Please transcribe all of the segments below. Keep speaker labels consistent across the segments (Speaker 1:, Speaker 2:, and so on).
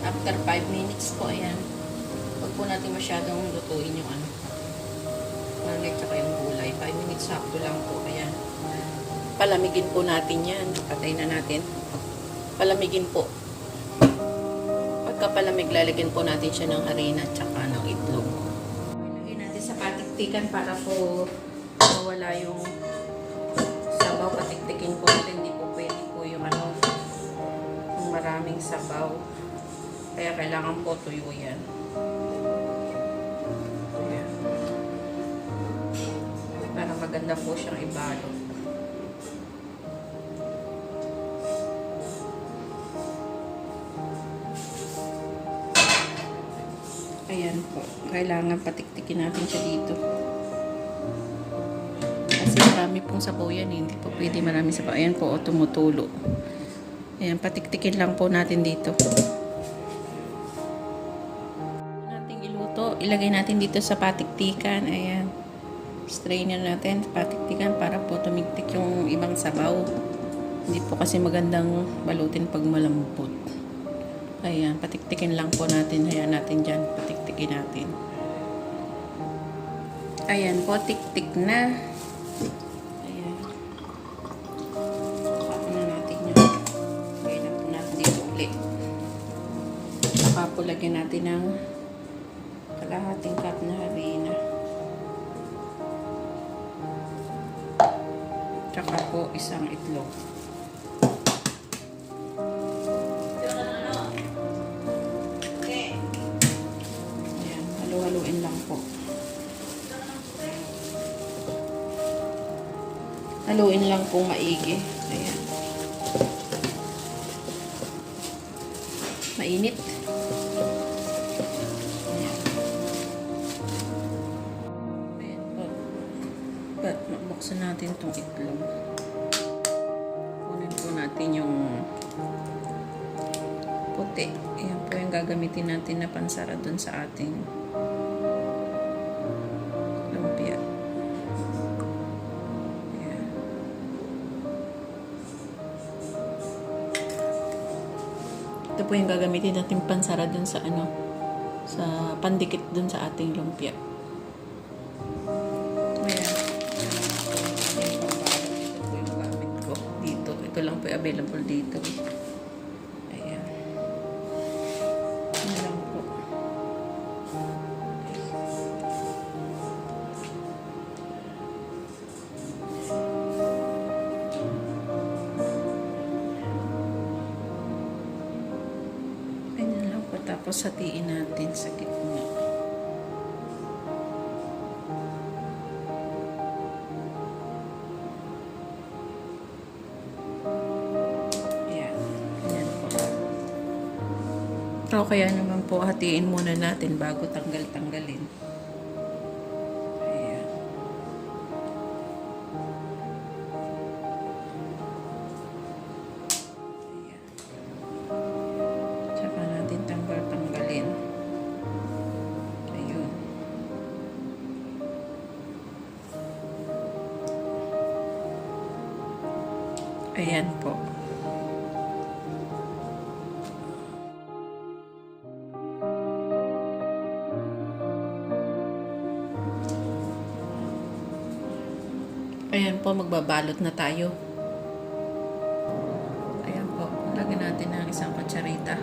Speaker 1: After 5 minutes po, ayan. Huwag po natin masyadong lutuin yung manay tsaka yung gulay. 5 minutes sakto lang po, ayan. Palamigin po natin yan. Patay na natin. Palamigin po. Pagka palamig, lalagyan po natin siya ng harina tsaka ng itlog. Ilagay natin sa patiktikan para po mawala yung sabaw. Patiktikin po natin. Hindi po pwede po yung yung maraming sabaw. Kaya kailangan po tuyo yan. Ayan. Para maganda po siyang ibalot. Ayan po. Kailangan patiktikin natin siya dito. Kasi marami pong sabaw yan. Hindi po pwede marami sabaw. Ayan po, tumutulo. Ayan, patiktikin lang po natin dito. Nating iluto. Ilagay natin dito sa patiktikan. Ayan. Strainer natin sa patiktikan para po tumigtik yung ibang sabaw. Hindi po kasi magandang balutin pag malambot. Ayan, patiktikin lang po natin. Hayaan natin dyan. Patiktikin natin. Ayan po, tiktik na. Ayan. Saka na natin yun. Lagyan na po natin dito ulit. Saka po lagyan natin ng kalahating cup na harina. Saka po isang itlog. Haluin lang po. Haluin lang po maigi. Ayan. Mainit. Ayan. Ayan po. Buksan natin itong itlog. Kunin po natin yung puti. Ayan po yung gagamitin natin na pansara dun sa ating lumpia. Ayan. Ito po yung gagamitin natin pansara dun sa sa pandikit dun sa ating lumpia. Ayan. Ito po yung gamit ko dito. Ito lang po yung available dito. Ayan. Ano lang po. Ganyan lang po. Tapos hatiin natin sa gitna. Ayan. Ganyan po. O kaya naman po hatiin muna natin bago tanggalin. Ayan. Ayan. Tsaka natin tanggalin. Ayun. Ayan po. Ayan po, magbabalot na tayo. Ayan po, lagyan natin ng isang kutsarita.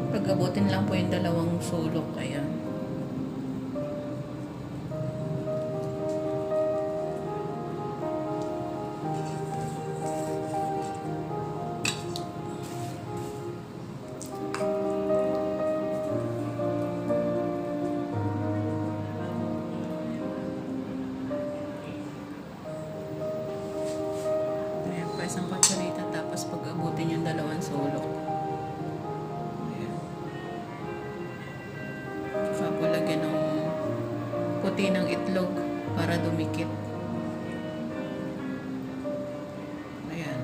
Speaker 1: Pag-abutin lang po yung dalawang sulok. Ayan. Ayan pa isang kutsarita tapos pag-abutin yung dalawang sulok. Lagyan ng puti ng itlog. para dumikit. Ayan.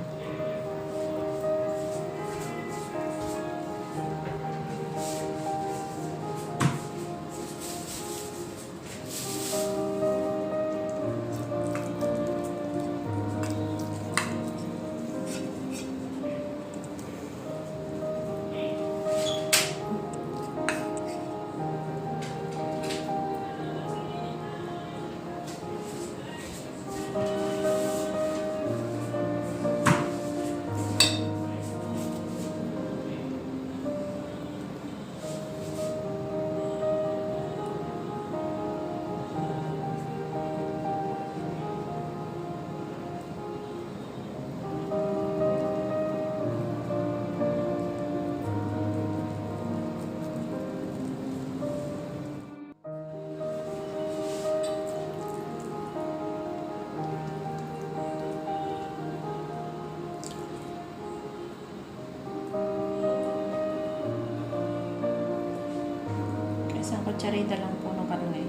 Speaker 1: Isang kutsarita lang po ng karne.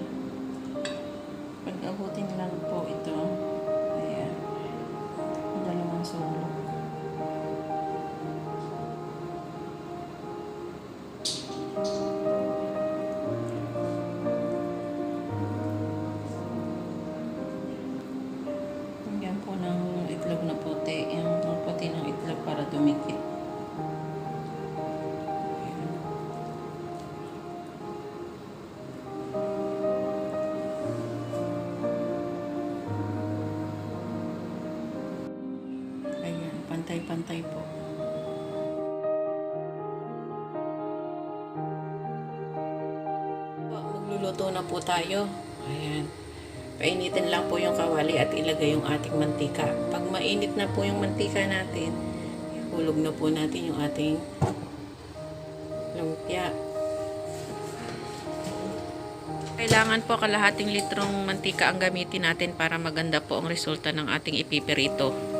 Speaker 1: Pag-abutin lang po ito. Ayan. Dalawang sulok. Lagyan po ng itlog na puti. Yung puti ng itlog para dumikit. Pantay-pantay po. Magluluto na po tayo. Ayan. Painitin lang po yung kawali at ilagay yung ating mantika. Pag mainit na po yung mantika natin, ihulog na po natin yung ating lumpia. Kailangan po kalahating litrong mantika ang gamitin natin para maganda po ang resulta ng ating ipipirito.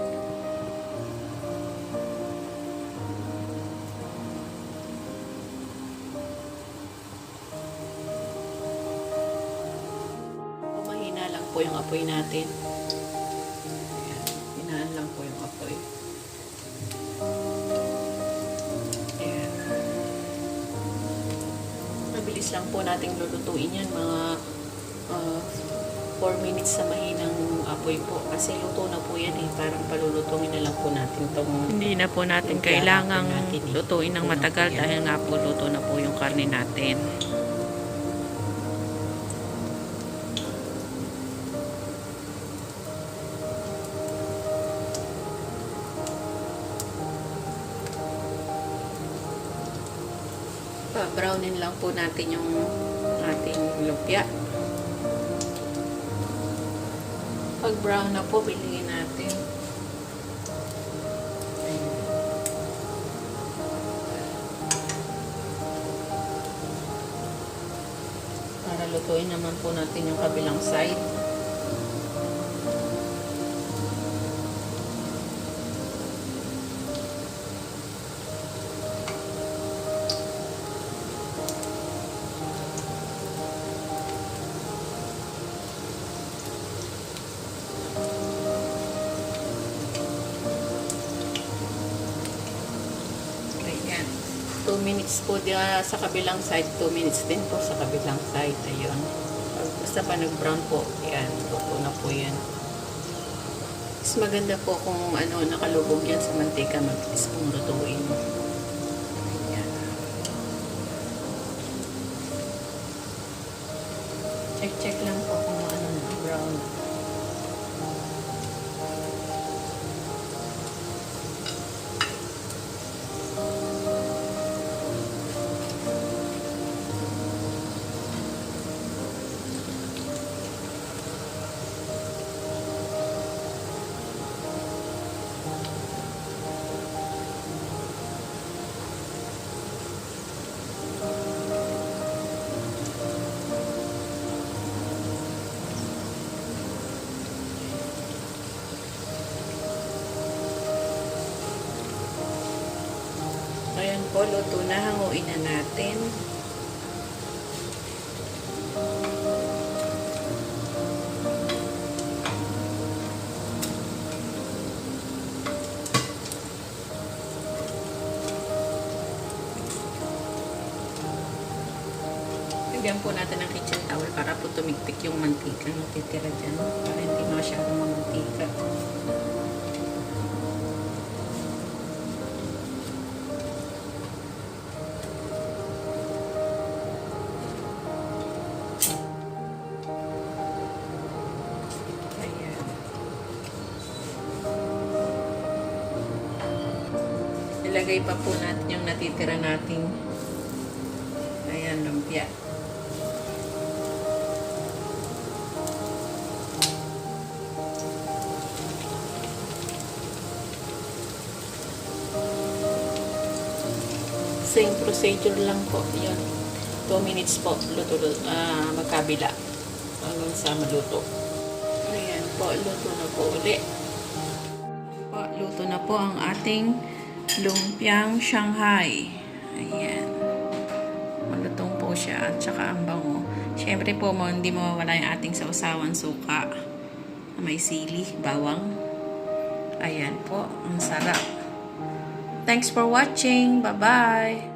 Speaker 1: Po yung apoy natin. Ayan. Hinaan lang po yung apoy. Ayan. Mabilis lang po nating lulutuin yan. Mga 4 minutes sa mahinang apoy po. Kasi luto na po yan eh. Parang palulutungin na lang po natin itong... Hindi na po natin kailangang lutuin ng matagal dahil nga po luto na po yung karne natin. Brownin lang po natin yung ating lumpia. Pag brown na po, bilhin natin. Para lutuin naman po natin yung kabilang side. Ayan. 2 minutes po sa kabilang side, 2 minutes din po sa kabilang side. Ayun. Basta pa nag-brown po, yan, luto na po yan. Mas maganda po kung nakalubog yan sa mantika, mabilis pong lutuin. Ayan. Check lang po kung brown. Ayan po, luto na. Hanguin na natin. lagyan po natin ng kitchen towel para po tumigpik yung mantika na titira dyan. Para hindi masyadong mamantika. Ayan. Ilagay pa po natin yung natitira nating lumpia. Same procedure lang po. Yun. 2 minutes po. Magkabila. Hanggang sa maluto. Ayan po. Luto na po uli. Luto na po ang ating lumpiang Shanghai. Ayan. Malutong po siya at saka ang bango. Siyempre po hindi mawawala yung ating sausawan suka. May sili, bawang. Ayan po. Ang sarap. Thanks for watching. Bye-bye.